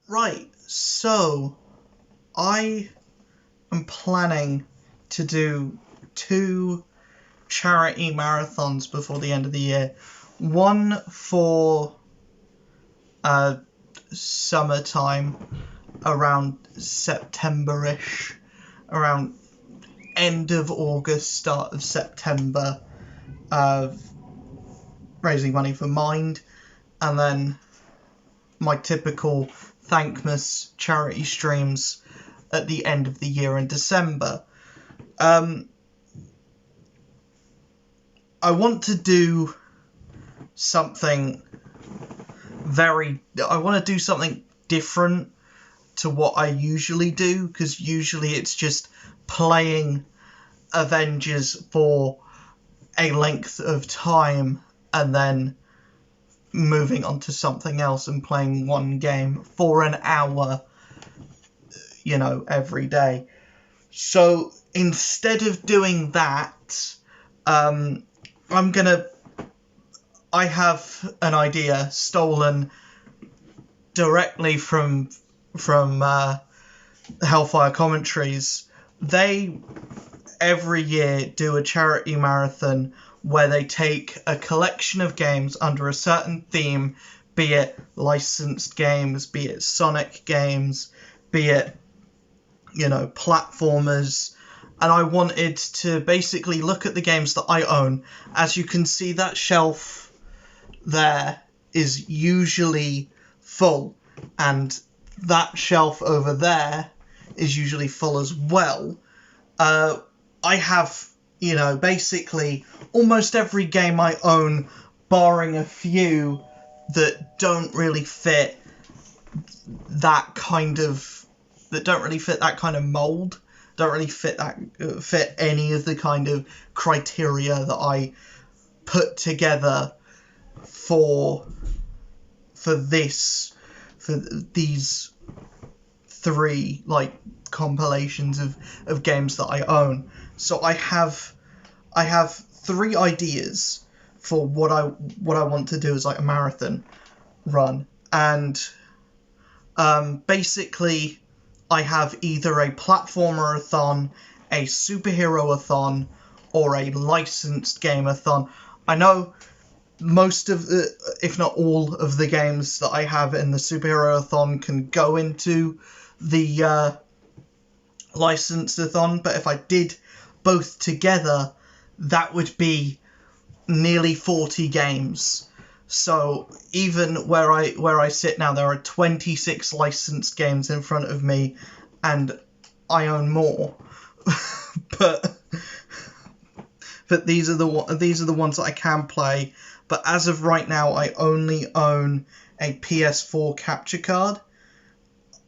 Right, so I am planning to do two charity marathons before the end of the year. One for summertime, around September-ish, around end of August, start of September, raising money for Mind, and then my typical Thankmas charity streams at the end of the year in December. I want to do something I want to do something different to what I usually do, because usually it's just playing Avengers for a length of time and then moving on to something else and playing one game for an hour, every day. So instead of doing that, I have an idea stolen directly from Hellfire Commentaries. They every year do a charity marathon where they take a collection of games under a certain theme, be it licensed games, be it Sonic games, be it, platformers. And I wanted to basically look at the games that I own. As you can see, that shelf there is usually full, and that shelf over there is usually full as well. I have, basically almost every game I own, barring a few that don't really fit that kind of mold, don't really fit any of the kind of criteria that I put together for these three compilations of games that I own. So I have three ideas for what I want to do as a marathon run, and basically I have either a platformer-a-thon, a superhero-a-thon, or a licensed game-a-thon. I know most of the, if not all of the games that I have in the superhero-a-thon can go into the licensed-a-thon, but if I did both together, that would be nearly 40 games. So even where I sit now, there are 26 licensed games in front of me, and I own more. but these are the ones that I can play. But as of right now, I only own a PS4 capture card.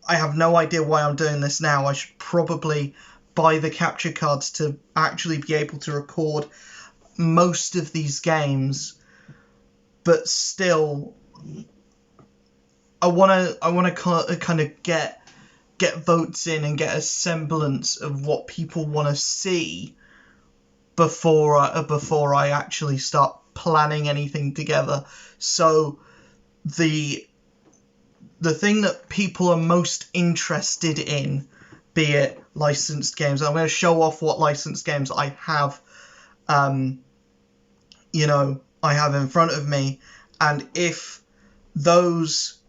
I have no idea why I'm doing this now. I should probably buy the capture cards to actually be able to record most of these games. But still, I want to kind of get votes in and get a semblance of what people want to see before I actually start planning anything together. So the thing that people are most interested in, be it licensed games, I'm going to show off what licensed games I have, I have in front of me, and if those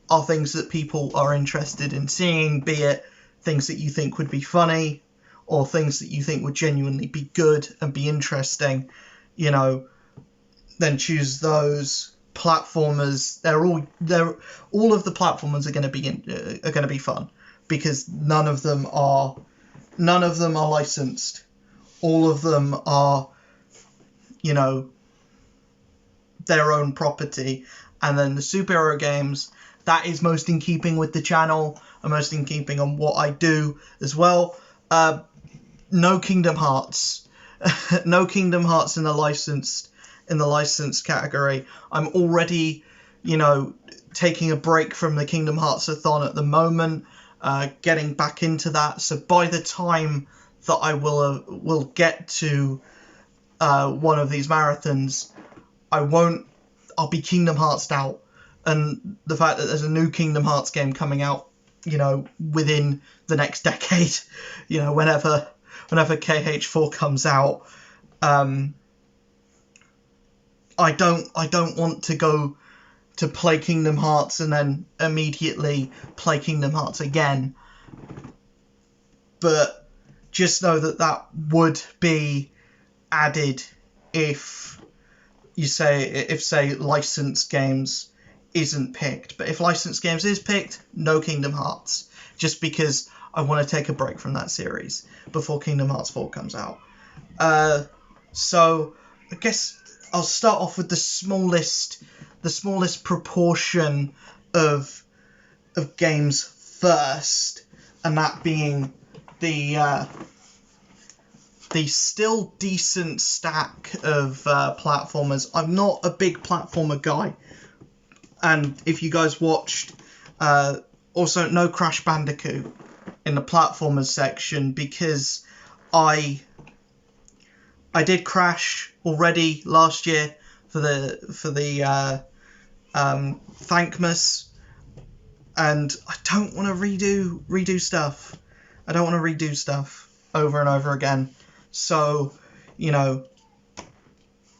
are things that people are interested in seeing, be it things that you think would be funny or things that you think would genuinely be good and be interesting, then choose those. Platformers, all of the platformers are going to be fun, because none of them are licensed. All of them are, their own property. And then the superhero games, that is most in keeping with the channel and most in keeping on what I do as well. No Kingdom Hearts. No Kingdom Hearts in the licensed category. I'm already, taking a break from the Kingdom Hearts-a-thon at the moment, getting back into that. So by the time that I will get to one of these marathons, I'll be Kingdom Hearts out, and the fact that there's a new Kingdom Hearts game coming out, within the next decade, whenever KH4 comes out, I don't want to go to play Kingdom Hearts and then immediately play Kingdom Hearts again. But just know that would be added if say licensed games isn't picked. But if licensed games is picked, no Kingdom Hearts, just because I want to take a break from that series before Kingdom Hearts 4 comes out. So I guess I'll start off with the smallest proportion of games first, and that being the still decent stack of platformers. I'm not a big platformer guy, and if you guys watched, also no Crash Bandicoot in the platformers section, because I did Crash already last year for the Thankmas, and I don't want to redo stuff. I don't want to redo stuff over and over again. So,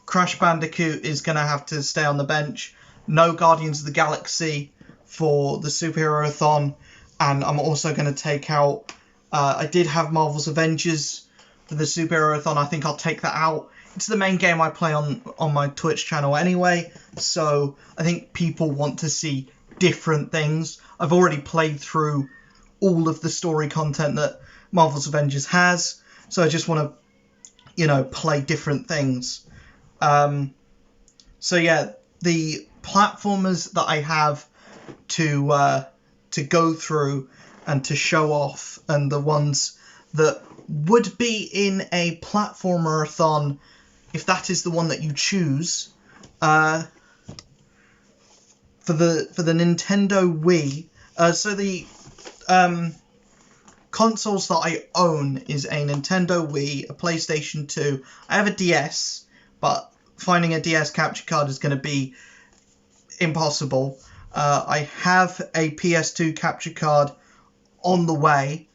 Crash Bandicoot is going to have to stay on the bench. No Guardians of the Galaxy for the Superhero-a-thon, and I'm also going to take out... I did have Marvel's Avengers for the Superhero-a-thon. I think I'll take that out. It's the main game I play on my Twitch channel anyway, so I think people want to see different things. I've already played through all of the story content that Marvel's Avengers has, so I just want to, play different things. So yeah, the platformers that I have to go through and to show off, and the ones that would be in a platformer-a-thon, if that is the one that you choose, for the Nintendo Wii. So the consoles that I own is a Nintendo Wii, a PlayStation 2. I have a DS, but finding a DS capture card is going to be impossible. I have a PS2 capture card on the way,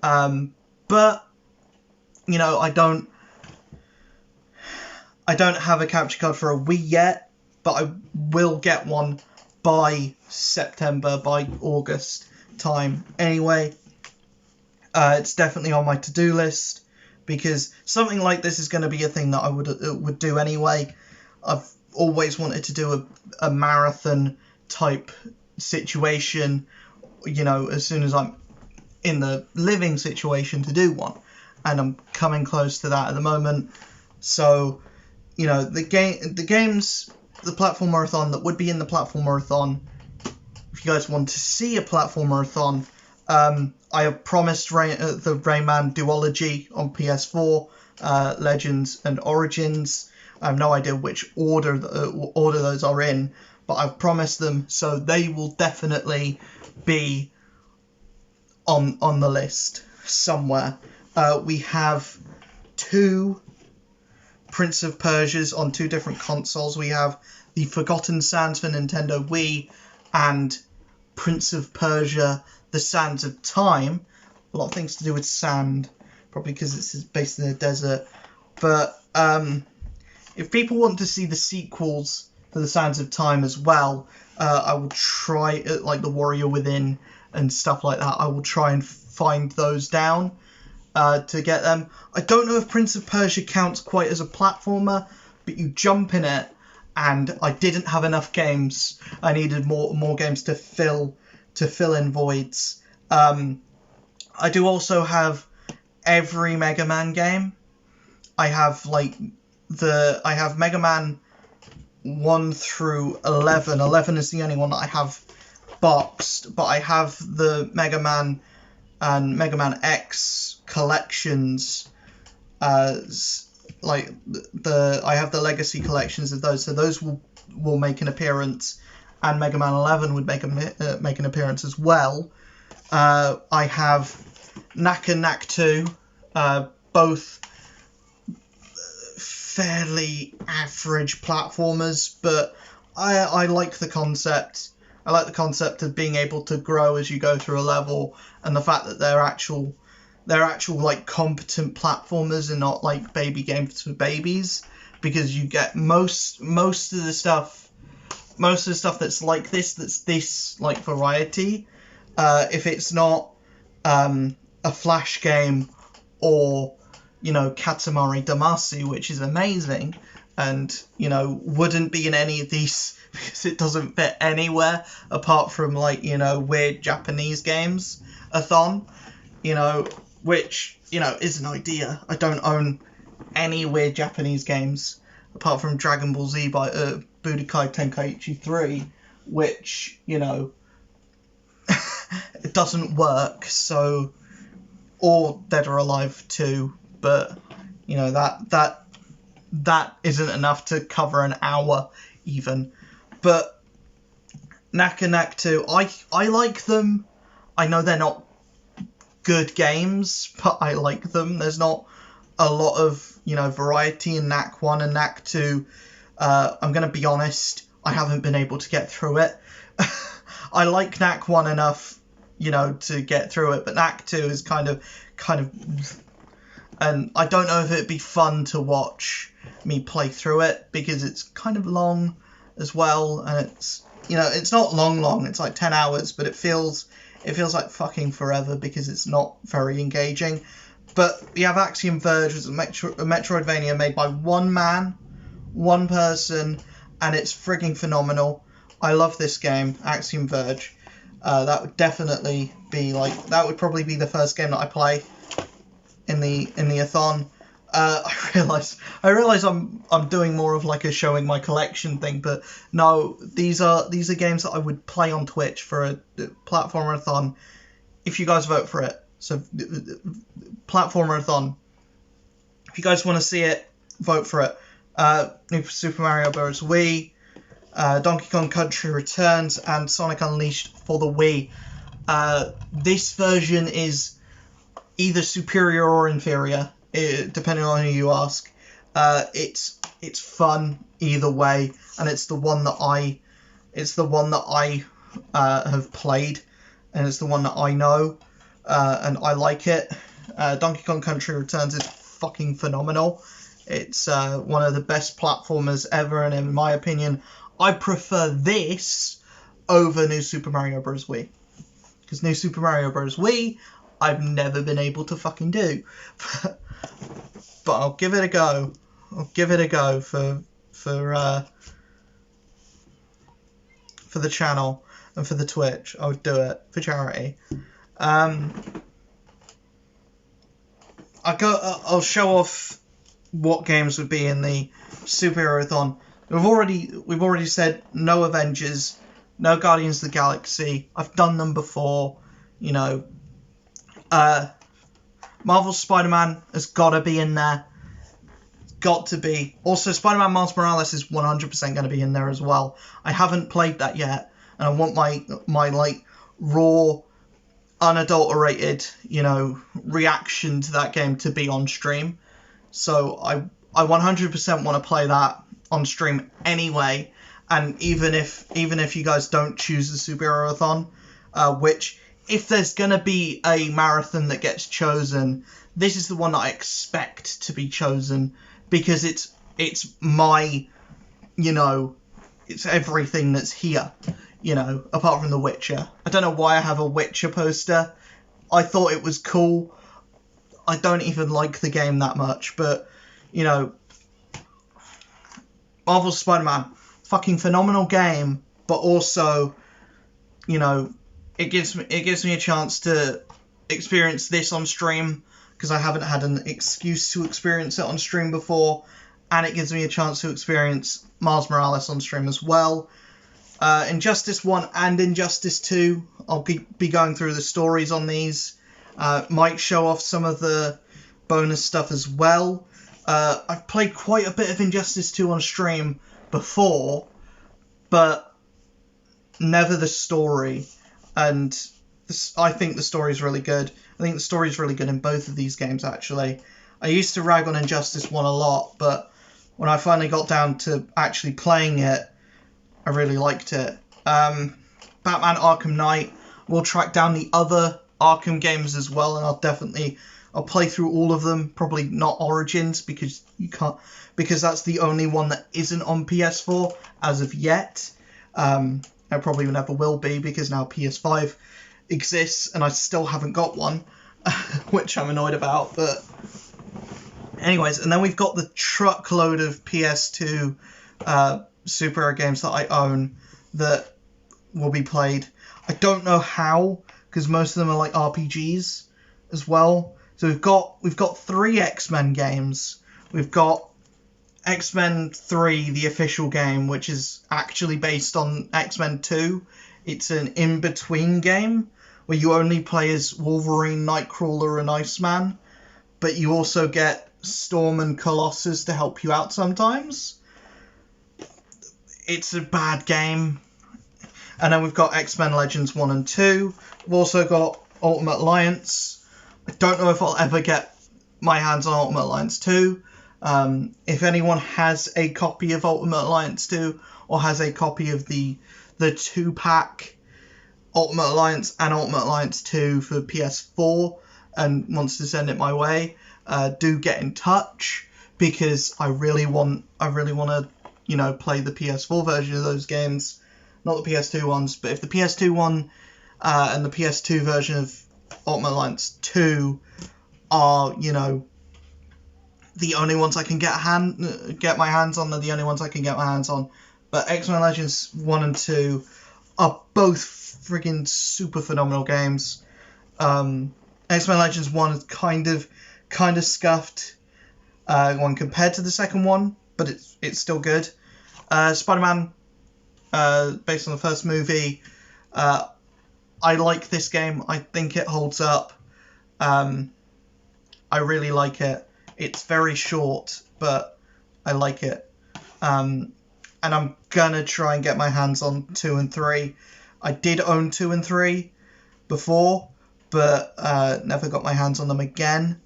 but I don't have a capture card for a Wii yet, but I will get one by September, by August time anyway. It's definitely on my to-do list, because something like this is going to be a thing that I would do anyway. I've always wanted to do a marathon type situation, as soon as I'm in the living situation to do one, and I'm coming close to that at the moment. So, the games, the platformer-a-thon that would be in the platformer-a-thon, if you guys want to see a platformer-a-thon, I have promised the Rayman duology on PS4, Legends and Origins. I have no idea which order those are in, but I've promised them, so they will definitely be on the list somewhere. We have 2 Prince of Persias on 2 different consoles. We have the Forgotten Sands for Nintendo Wii and Prince of Persia: The Sands of Time. A lot of things to do with sand, probably because it's based in a desert. But if people want to see the sequels for The Sands of Time as well, I will try, like The Warrior Within and stuff like that, I will try and find those down to get them. I don't know if Prince of Persia counts quite as a platformer, but you jump in it, and I didn't have enough games. I needed more games to fill in voids. I do also have every Mega Man game. I have Mega Man 1 through 11. 11 is the only one that I have boxed, but I have the Mega Man and Mega Man X collections. I have the Legacy collections of those, so those will make an appearance, and Mega Man 11 would make an appearance as well. I have Knack and Knack 2, both fairly average platformers, but I like the concept. I like the concept of being able to grow as you go through a level, and the fact that they're actual like competent platformers and not like baby games for babies, because you get most of the stuff that's like this like variety. If it's not a Flash game or, you know, Katamari Damacy, which is amazing, and, you know, wouldn't be in any of these because it doesn't fit anywhere apart from, like, you know, weird Japanese games a-thon, you know, which, you know, is an idea. I don't own any weird Japanese games apart from Dragon Ball Z by Budokai Tenkaichi 3, which, you know, it doesn't work, so, or Dead or Alive 2, but, you know, that isn't enough to cover an hour, even. But Knack and Knack 2, I like them. I know they're not good games, but I like them. There's not a lot of, you know, variety in Knack 1 and Knack 2. I'm going to be honest, I haven't been able to get through it. I like Knack 1 enough, you know, to get through it, but Knack 2 is kind of, and I don't know if it'd be fun to watch me play through it, because it's kind of long as well, and it's, you know, it's not long, it's like 10 hours, but it feels like fucking forever because it's not very engaging. But you have Axiom Verge, which is a Metroidvania made by one man, one person, and it's frigging phenomenal. I love this game, Axiom Verge. That would definitely be like, that would probably be the first game that I play in the a-thon. I realize I'm doing more of like a showing my collection thing, but no, these are games that I would play on Twitch for a platformer-a-thon if you guys vote for it. So platformer-a-thon, if you guys want to see it, vote for it. New Super Mario Bros. Wii, Donkey Kong Country Returns, and Sonic Unleashed for the Wii. This version is either superior or inferior, depending on who you ask. It's fun either way, and it's the one that I have played, and it's the one that I know, and I like it. Donkey Kong Country Returns is fucking phenomenal. It's one of the best platformers ever, and in my opinion, I prefer this over New Super Mario Bros. Wii. Because New Super Mario Bros. Wii, I've never been able to fucking do. But I'll give it a go. I'll give it a go for the channel and for the Twitch. I would do it for charity. I'll show off what games would be in the Superhero-thon. We've already said no Avengers, no Guardians of the Galaxy. I've done them before, you know. Marvel's Spider-Man has got to be in there. Got to be. Also, Spider-Man Miles Morales is 100% going to be in there as well. I haven't played that yet, and I want my like raw, unadulterated, you know, reaction to that game to be on stream. So I 100% want to play that on stream anyway. And even if you guys don't choose the Superhero-a-thon, which, if there's going to be a marathon that gets chosen, this is the one that I expect to be chosen, because it's my, you know, it's everything that's here, you know, apart from The Witcher. I don't know why I have a Witcher poster. I thought it was cool. I don't even like the game that much, but, you know, Marvel's Spider-Man, fucking phenomenal game, but also, you know, it gives me a chance to experience this on stream, because I haven't had an excuse to experience it on stream before, and it gives me a chance to experience Miles Morales on stream as well. Injustice 1 and Injustice 2, I'll be going through the stories on these. Might show off some of the bonus stuff as well. I've played quite a bit of Injustice 2 on stream before, but never the story. And I think the story's really good. I think the story's really good in both of these games, actually. I used to rag on Injustice 1 a lot, but when I finally got down to actually playing it, I really liked it. Batman Arkham Knight. We'll track down the other Arkham games as well, and I'll play through all of them. Probably not Origins, because you can't, because that's the only one that isn't on PS4 as of yet. It probably never will be, because now PS5 exists and I still haven't got one, which I'm annoyed about. But anyways, and then we've got the truckload of PS2 superhero games that I own that will be played. I don't know how, because most of them are like RPGs as well. So we've got 3 X-Men games. We've got X-Men 3, the official game, which is actually based on X-Men 2. It's an in-between game where you only play as Wolverine, Nightcrawler, and Iceman, but you also get Storm and Colossus to help you out sometimes. It's a bad game. And then we've got X-Men Legends 1 and 2. We've also got Ultimate Alliance. I don't know if I'll ever get my hands on Ultimate Alliance 2. If anyone has a copy of Ultimate Alliance 2, or has a copy of the 2-pack Ultimate Alliance and Ultimate Alliance 2 for PS4 and wants to send it my way, do get in touch, because I really want to, play the PS4 version of those games. Not the PS2 ones, but if the PS2 one and the PS2 version of Ultimate Alliance 2 are, the only ones I can get my hands on, they're the only ones I can get my hands on. But X-Men Legends 1 and 2 are both friggin' super phenomenal games. X-Men Legends 1 is kind of scuffed when compared to the second one, but it's still good. Spider-Man, based on the first movie, I like this game. I think it holds up. I really like it. It's very short, but I like it. And I'm gonna try and get my hands on 2 and 3. I did own 2 and 3 before, but never got my hands on them again.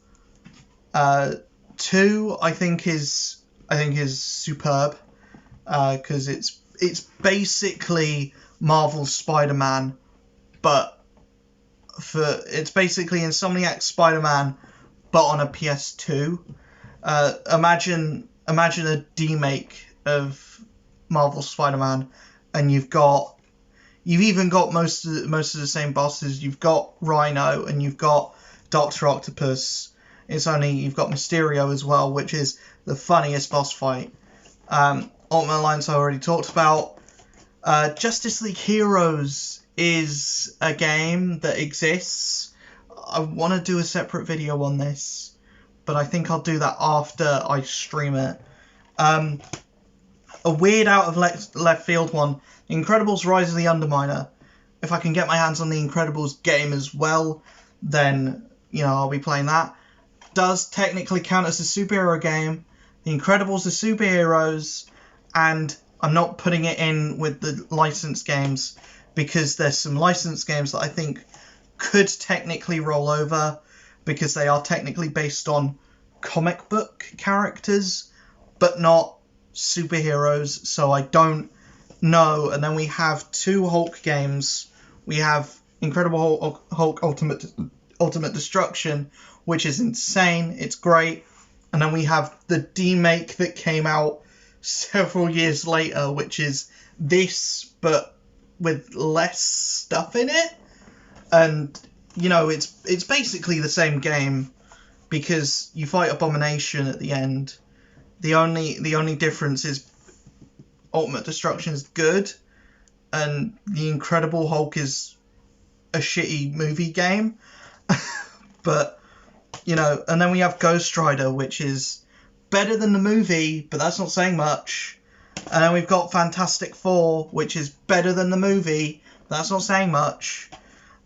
2, I think is superb, because it's basically Marvel's Spider-Man, but it's basically Insomniac's Spider-Man, but on a PS2. Imagine a remake of Marvel's Spider-Man, and you've even got most of the same bosses. You've got Rhino and you've got Dr. Octopus. You've got Mysterio as well, which is the funniest boss fight. Ultimate Alliance I already talked about. Justice League Heroes is a game that exists. I want to do a separate video on this, but I think I'll do that after I stream it. A weird out of left field one, The Incredibles Rise of the Underminer. If I can get my hands on the Incredibles game as well, then, I'll be playing that. Does technically count as a superhero game. The Incredibles are superheroes, and I'm not putting it in with the licensed games, because there's some licensed games that I think could technically roll over, because they are technically based on comic book characters, but not superheroes, so I don't know. And then we have 2 Hulk games. We have Incredible Hulk Ultimate Destruction, which is insane. It's great. And then we have the remake that came out several years later, which is this, but with less stuff in it. And, it's basically the same game, because you fight Abomination at the end. The only difference is Ultimate Destruction is good, and the Incredible Hulk is a shitty movie game. But, and then we have Ghost Rider, which is better than the movie, but that's not saying much. And then we've got Fantastic Four, which is better than the movie, but that's not saying much.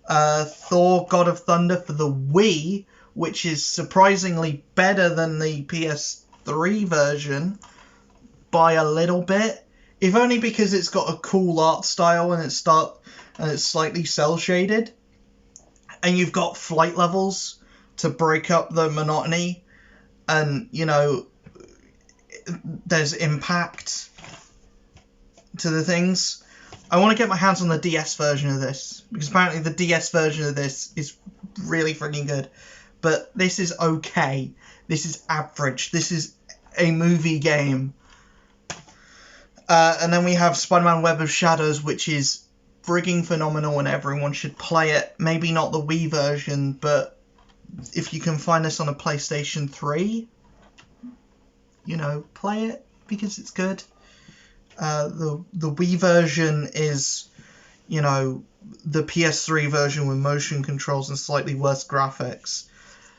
Thor, God of Thunder for the Wii, which is surprisingly better than the PS3 version by a little bit, if only because it's got a cool art style and it's slightly cel shaded, and you've got flight levels to break up the monotony, and there's impact. to the things. I want to get my hands on the DS version of this, because apparently the DS version of this is really freaking good. But this is okay. This is average. This is a movie game. And then we have Spider-Man Web of Shadows, which is frigging phenomenal and everyone should play it. Maybe not the Wii version, but if you can find this on a PlayStation 3, you know, play it because it's good. The Wii version is, you know, the PS3 version with motion controls and slightly worse graphics.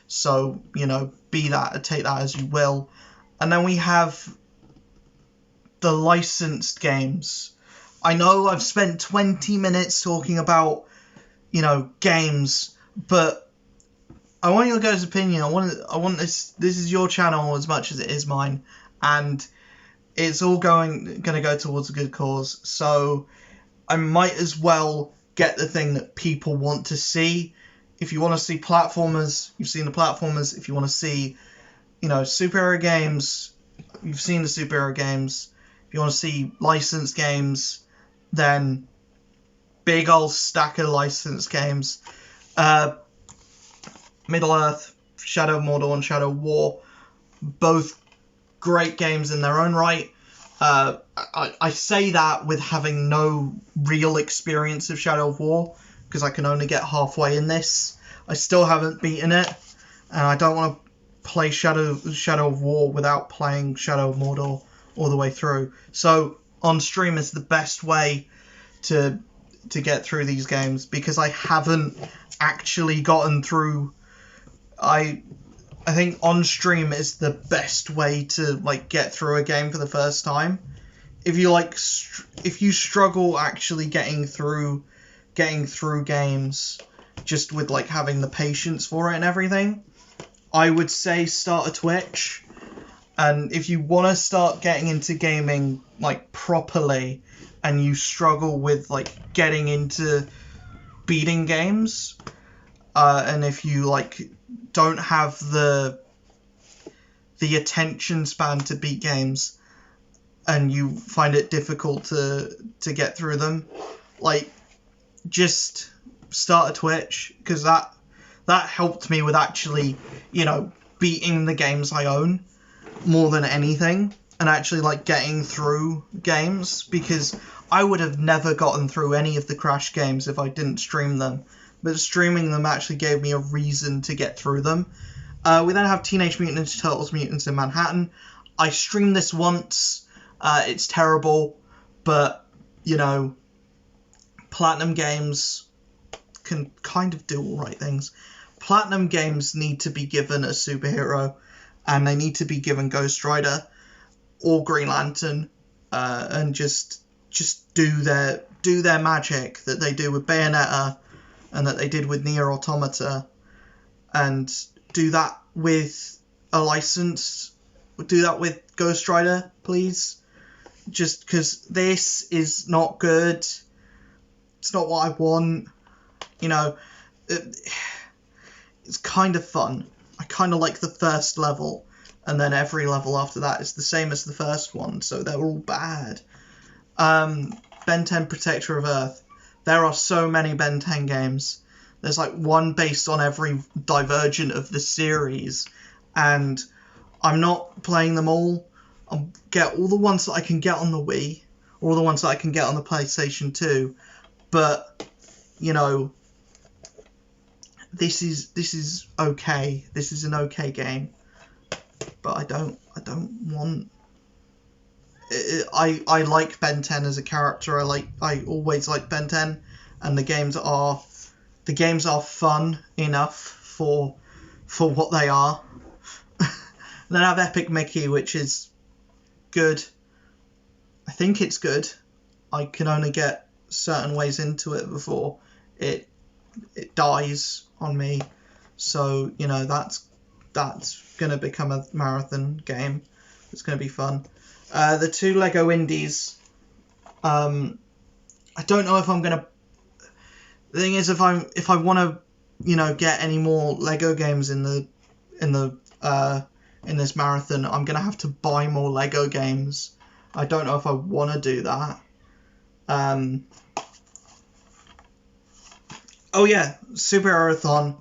So, you know, be that, take that as you will. And then we have the licensed games. I know I've spent 20 minutes talking about, you know, games, but I want your guys' opinion. I want this is your channel as much as it is mine, and it's all going to go towards a good cause. So I might as well get the thing that people want to see. If you want to see platformers, you've seen the platformers. If you want to see, you know, superhero games, you've seen the superhero games. If you want to see licensed games, then big old stack of licensed games. Middle-earth, Shadow of Mordor and Shadow of War, both great games in their own right. I say that with having no real experience of Shadow of War, because I can only get halfway in this. I still haven't beaten it, and I don't want to play Shadow of War without playing Shadow of Mordor all the way through. So on stream is the best way to get through these games, because I haven't actually gotten through. I think on stream is the best way to like get through a game for the first time. If you struggle actually getting through games just with like having the patience for it and everything, I would say start a Twitch. And if you want to start getting into gaming like properly, and you struggle with like getting into beating games, and if you like don't have the attention span to beat games, and you find it difficult to get through them, like just start a Twitch, because that helped me with actually, you know, beating the games I own more than anything, and actually like getting through games, because I would have never gotten through any of the Crash games if I didn't stream them, but streaming them actually gave me a reason to get through them. We then have Teenage Mutant Ninja Turtles Mutants in Manhattan. I streamed this once. It's terrible, but, you know, Platinum Games can kind of do all right things. Platinum Games need to be given a superhero, and they need to be given Ghost Rider or Green Lantern, and just do their magic that they do with Bayonetta and that they did with Nier Automata, and do that with a license. Do that with Ghost Rider, please. Just because this is not good. It's not what I want. You know, it's kind of fun. I kind of like the first level, and then every level after that is the same as the first one, so they're all bad. Ben 10 Protector of Earth. There are so many Ben 10 games. There's like one based on every divergent of the series, and I'm not playing them all. I'll get all the ones that I can get on the Wii, or the ones that I can get on the PlayStation 2, but, you know, this is okay. This is an okay game, but I don't want. I like Ben 10 as a character. I always like Ben 10, and the games are fun enough for what they are. Then I have Epic Mickey, which is good. I think it's good. I can only get certain ways into it before it dies on me. So, you know, that's going to become a marathon game. It's going to be fun. The two Lego indies. I don't know if I'm going to... The thing is, if I want to, you know, get any more Lego games in this marathon, I'm going to have to buy more Lego games. I don't know if I want to do that. Oh yeah, Superhero-thon.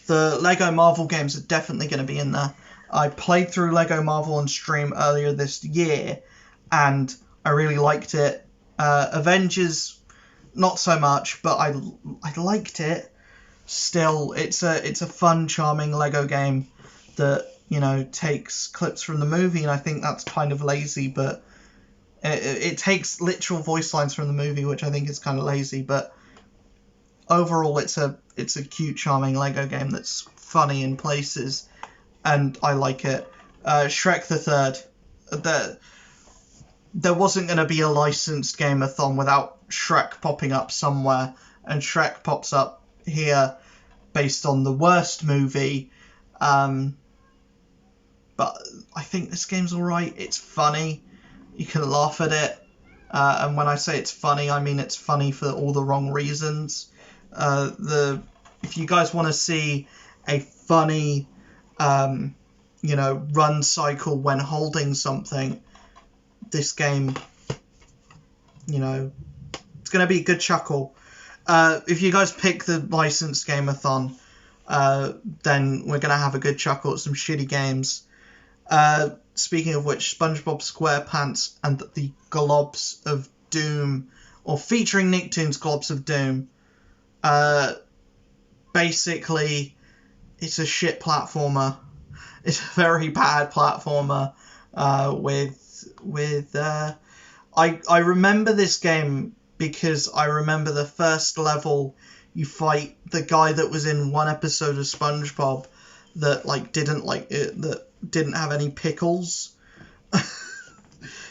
The Lego Marvel games are definitely going to be in there. I played through Lego Marvel on stream earlier this year, and I really liked it. Avengers, not so much, but I liked it. Still, it's a fun, charming Lego game that, you know, takes clips from the movie, and I think that's kind of lazy, but it takes literal voice lines from the movie, which I think is kind of lazy, but overall it's a cute, charming Lego game that's funny in places, and I like it. Shrek the Third. There wasn't going to be a licensed game-a-thon without Shrek popping up somewhere, and Shrek pops up here based on the worst movie. But I think this game's alright. It's funny. You can laugh at it. And when I say it's funny, I mean it's funny for all the wrong reasons. If you guys want to see a funny, run cycle when holding something, this game, it's going to be a good chuckle. If you guys pick the licensed game-a-thon, then we're going to have a good chuckle at some shitty games. Speaking of which, SpongeBob SquarePants and the Globs of Doom, or featuring Nicktoons Globs of Doom, basically, it's a shit platformer. It's a very bad platformer, I remember this game because I remember the first level you fight the guy that was in one episode of SpongeBob that didn't have any pickles.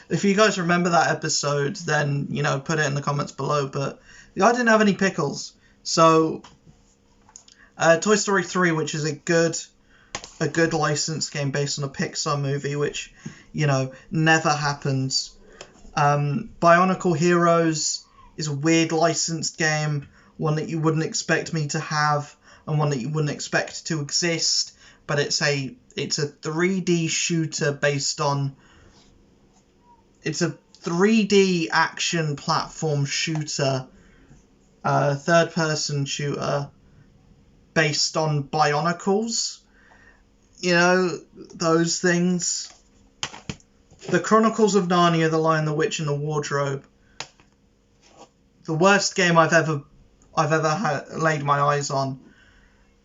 If you guys remember that episode, then put it in the comments below, but the guy didn't have any pickles. So Toy Story 3, which is a good licensed game based on a Pixar movie, which never happens. Bionicle Heroes is a weird licensed game, one that you wouldn't expect me to have, and one that you wouldn't expect to exist. But it's a 3D shooter based on. It's a 3D action platform shooter, third-person shooter based on Bionicles. Those things. The Chronicles of Narnia, The Lion, the Witch, and the Wardrobe. The worst game I've ever laid my eyes on.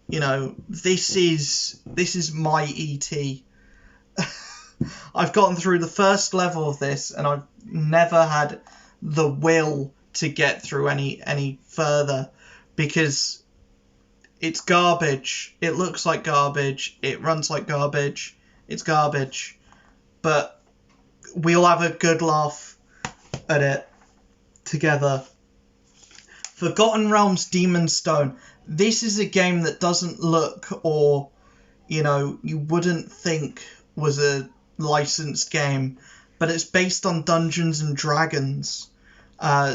This is my E.T. I've gotten through the first level of this, and I've never had the will to get through any further, because it's garbage. It looks like garbage. It runs like garbage. It's garbage. But we'll have a good laugh at it together. Forgotten Realms Demon's Stone. This is a game that doesn't look, or, you wouldn't think was a licensed game, but it's based on Dungeons and Dragons.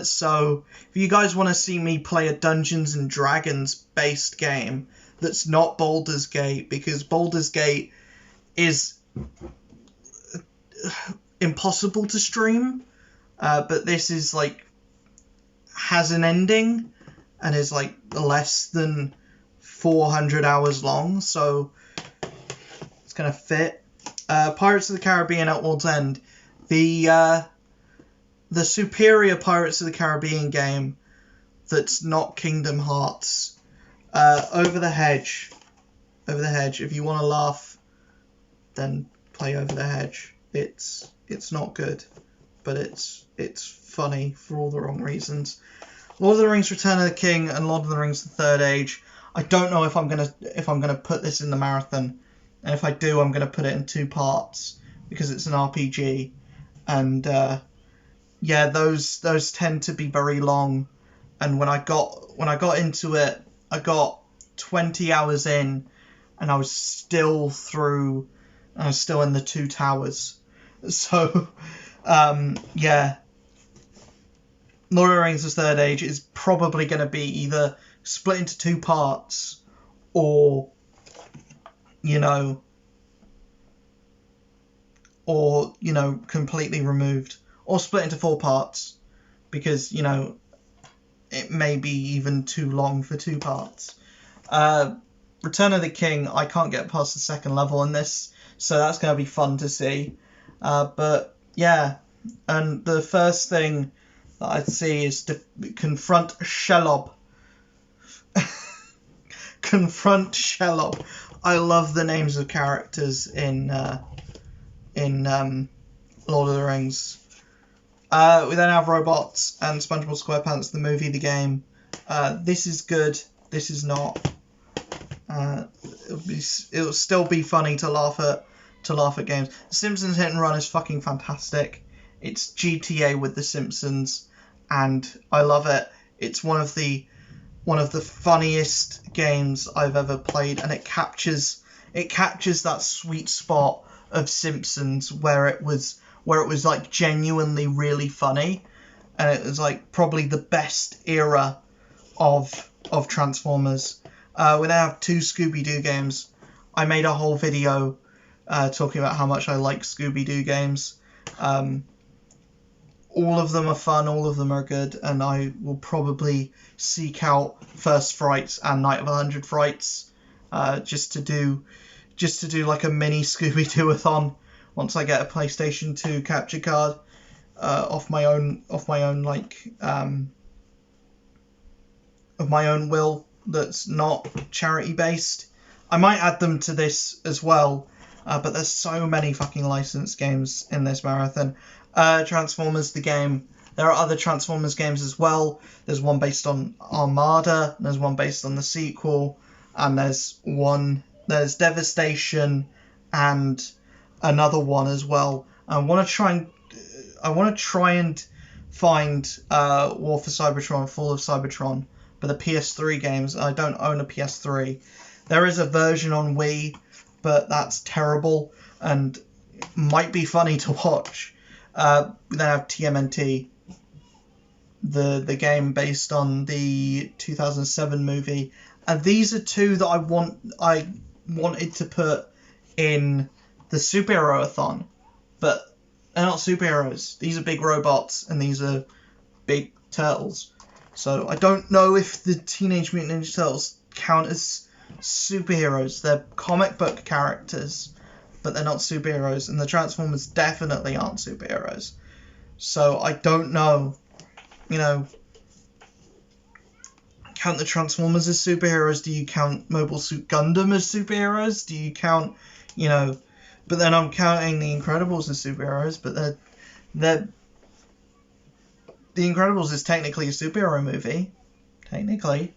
So if you guys want to see me play a Dungeons and Dragons based game that's not Baldur's Gate, because Baldur's Gate is impossible to stream, but this is has an ending and is less than 400 hours long, so it's gonna fit. Pirates of the Caribbean at World's End, the superior Pirates of the Caribbean game that's not Kingdom Hearts. Over the Hedge. If you want to laugh, then play Over the Hedge. It's not good, but it's funny for all the wrong reasons. Lord of the Rings: Return of the King and Lord of the Rings: The Third Age. I don't know if I'm gonna put this in the marathon, and if I do, I'm gonna put it in 2 parts because it's an RPG, and those tend to be very long. And when I got into it, I got 20 hours in, and I was still in the 2 towers. So, Lord of the Rings: The Third Age is probably going to be either split into 2 parts, or, completely removed, or split into 4 parts, because, you know, it may be even too long for 2 parts. Return of the King, I can't get past the 2nd level in this, so that's going to be fun to see. But yeah, and the first thing that I'd see is to confront Shelob. Confront Shelob. I love the names of characters in Lord of the Rings. We then have Robots and SpongeBob SquarePants, the movie, the game. This is good. This is not. It'll still be funny to laugh at games. The Simpsons Hit and Run is fucking fantastic. It's GTA with The Simpsons, and I love it. It's one of the funniest games I've ever played, and it captures that sweet spot of Simpsons where it was like genuinely really funny, and it was like probably the best era of Transformers. We now have 2 Scooby-Doo games. I made a whole video talking about how much I like Scooby-Doo games. All of them are fun, all of them are good, and I will probably seek out First Frights and Night of 100 Frights just to do like a mini Scooby-Doo-a-thon once I get a PlayStation 2 capture card of my own will that's not charity based. I might add them to this as well, but there's so many fucking licensed games in this marathon. Transformers the game. There are other Transformers games as well. There's one based on Armada, there's one based on the sequel, and there's Devastation and another one as well. I want to try and find War for Cybertron, Fall of Cybertron, but the PS3 games. I don't own a PS3. There is a version on Wii, but that's terrible and might be funny to watch. We then have TMNT, the game based on the 2007 movie, and these are 2 that I wanted to put in the superhero-a-thon, but they're not superheroes. These are big robots, and these are big turtles. So I don't know if the Teenage Mutant Ninja Turtles count as superheroes. They're comic book characters, but they're not superheroes, and the Transformers definitely aren't superheroes. So I don't know, you know, count the Transformers as superheroes? Do you count Mobile Suit Gundam as superheroes? Do you count, you know, but then I'm counting the Incredibles as superheroes, but they're The Incredibles is technically a superhero movie, technically.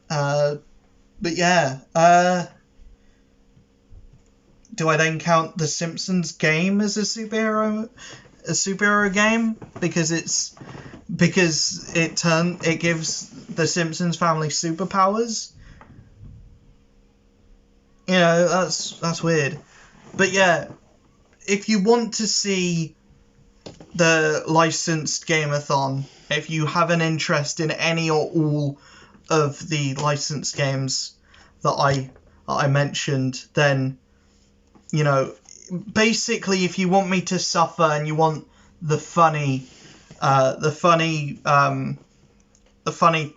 But yeah, do I then count The Simpsons game as a superhero game because it gives the Simpsons family superpowers? You know, that's weird. But yeah, if you want to see the licensed game-a-thon, if you have an interest in any or all of the licensed games that I mentioned, then, you know, basically if you want me to suffer and you want the funny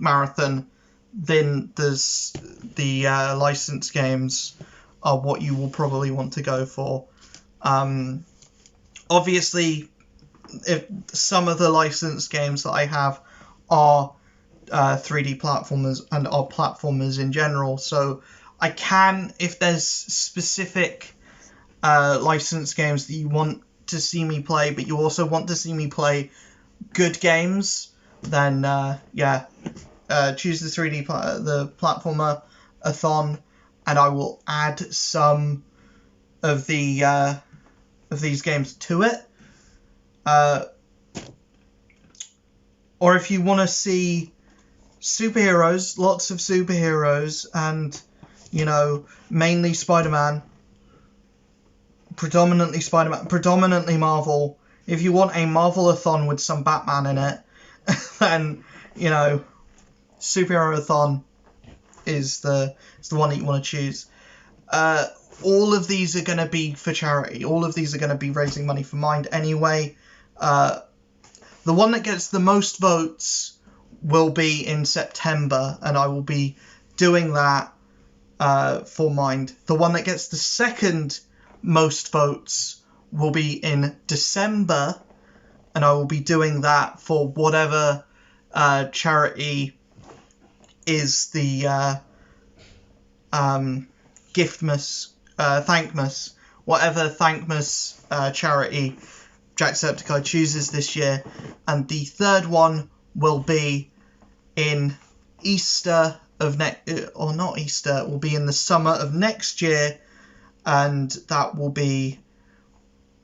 marathon, then there's the licensed games are what you will probably want to go for. Obviously, if some of the licensed games that I have are 3D platformers and are platformers in general, so I can, if there's specific licensed games that you want to see me play, but you also want to see me play good games, then choose the 3D the platformer-a-thon, and I will add some of the of these games to it. Or if you want to see superheroes, lots of superheroes, and, you know, mainly Spider-Man, predominantly Marvel. If you want a Marvel-a-thon with some Batman in it, then, you know, superhero-a-thon is the one that you want to choose. All of these are going to be for charity. All of these are going to be raising money for Mind anyway. The one that gets the most votes will be in September, and I will be doing that for Mind. The one that gets the second most votes will be in December, and I will be doing that for whatever charity is the Giftmas, Thankmas, whatever Thankmas charity Jacksepticeye chooses this year. And the third one will be in Easter of or not Easter, will be in the summer of next year, and that will be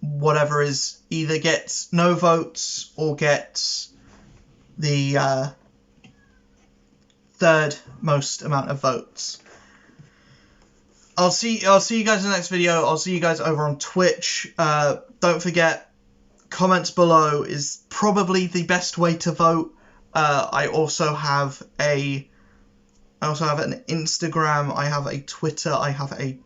whatever is either gets no votes or gets the third most amount of votes. I'll see you guys in the next video. I'll see you guys over on Twitch. Don't forget, comments below is probably the best way to vote. I also have an Instagram, I have a Twitter, I have a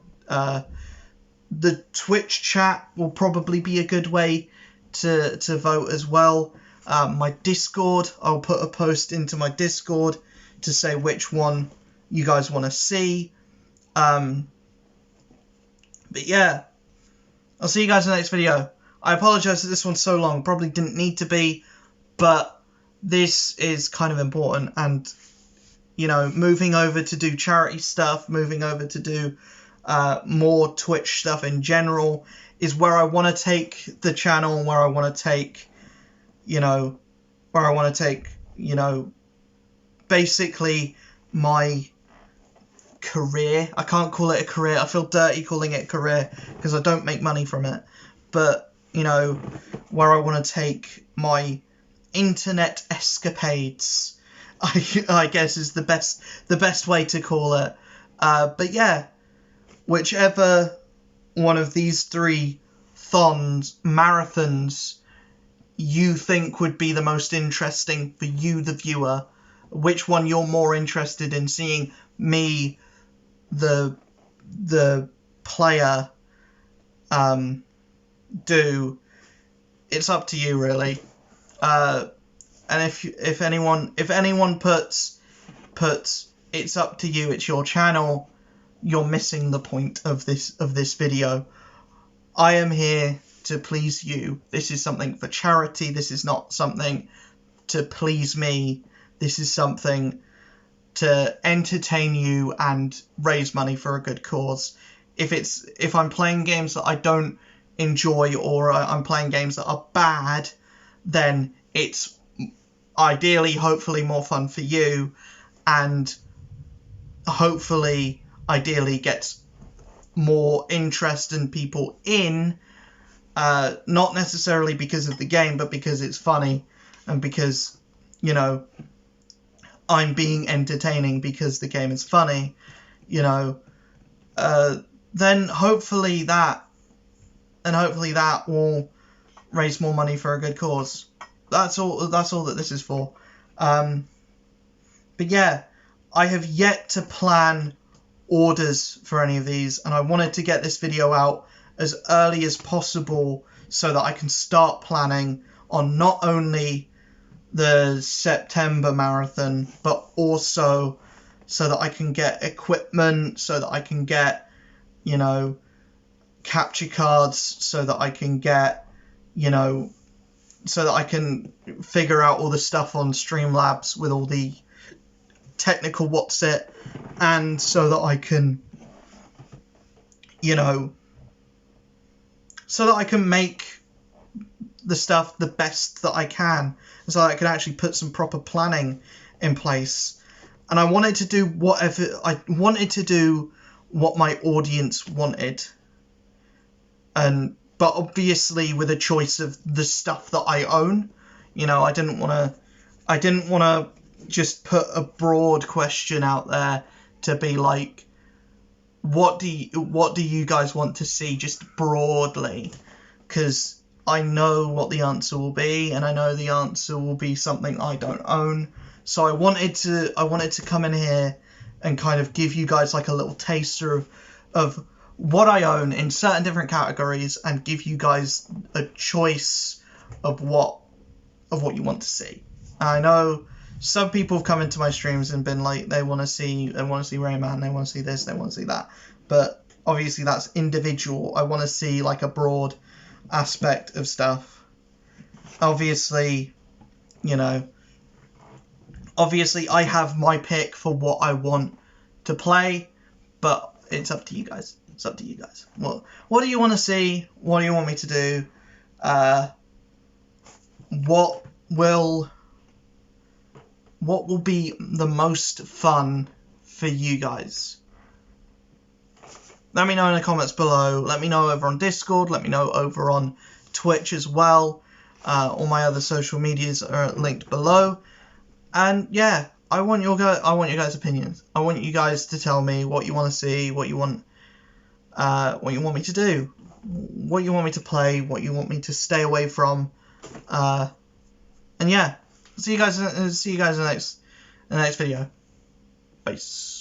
the Twitch chat will probably be a good way to vote as well. My Discord, I'll put a post into my Discord to say which one you guys want to see. But yeah, I'll see you guys in the next video. I apologise that this one's so long, probably didn't need to be, but this is kind of important, and you know, moving over to do charity stuff, moving over to do more Twitch stuff in general is where I want to take the channel, where I want to take, basically my career. I can't call it a career. I feel dirty calling it a career because I don't make money from it. But, where I want to take my internet escapades, I guess is the best way to call it. But yeah, whichever one of these three marathons you think would be the most interesting for you, the viewer, which one you're more interested in seeing me, the player, do, it's up to you really. And if anyone puts it's up to you, it's your channel, you're missing the point of this video. I am here to please you. This is something for charity. This is not something to please me. This is something to entertain you and raise money for a good cause. If I'm playing games that I don't enjoy, or I'm playing games that are bad, then it's ideally, hopefully, more fun for you, and hopefully, ideally, gets more interest in people in, not necessarily because of the game, but because it's funny, and because, I'm being entertaining because the game is funny, then hopefully that will raise more money for a good cause. That's all that this is for. But yeah, I have yet to plan orders for any of these, and I wanted to get this video out as early as possible so that I can start planning on not only the September marathon, but also so that I can get equipment, so that I can get, capture cards, so that I can get, so that I can figure out all the stuff on Streamlabs with all the technical what's it, and so that I can, so that I can make the stuff the best that I can, so that I can actually put some proper planning in place. And I wanted to do what my audience wanted, but obviously with a choice of the stuff that I own. I didn't want to just put a broad question out there to be like, what do you guys want to see, just broadly, because I know what the answer will be, and I know the answer will be something I don't own. So I wanted to come in here and kind of give you guys like a little taster of what I own in certain different categories, and give you guys a choice of what of what you want to see. I know some people have come into my streams and been like, they want to see Rayman, they want to see this, they want to see that, but obviously that's individual. I want to see like a broad aspect of stuff. Obviously, you know, obviously I have my pick for what I want to play, but it's up to you guys. It's up to you guys. What do you want to see? What do you want me to do? What will be the most fun for you guys? Let me know in the comments below. Let me know over on Discord. Let me know over on Twitch as well. All my other social medias are linked below. And yeah, I want your guys' opinions. I want you guys to tell me what you want to see, what you want me to do, what you want me to play, what you want me to stay away from. And yeah, see you guys in the next video. Peace.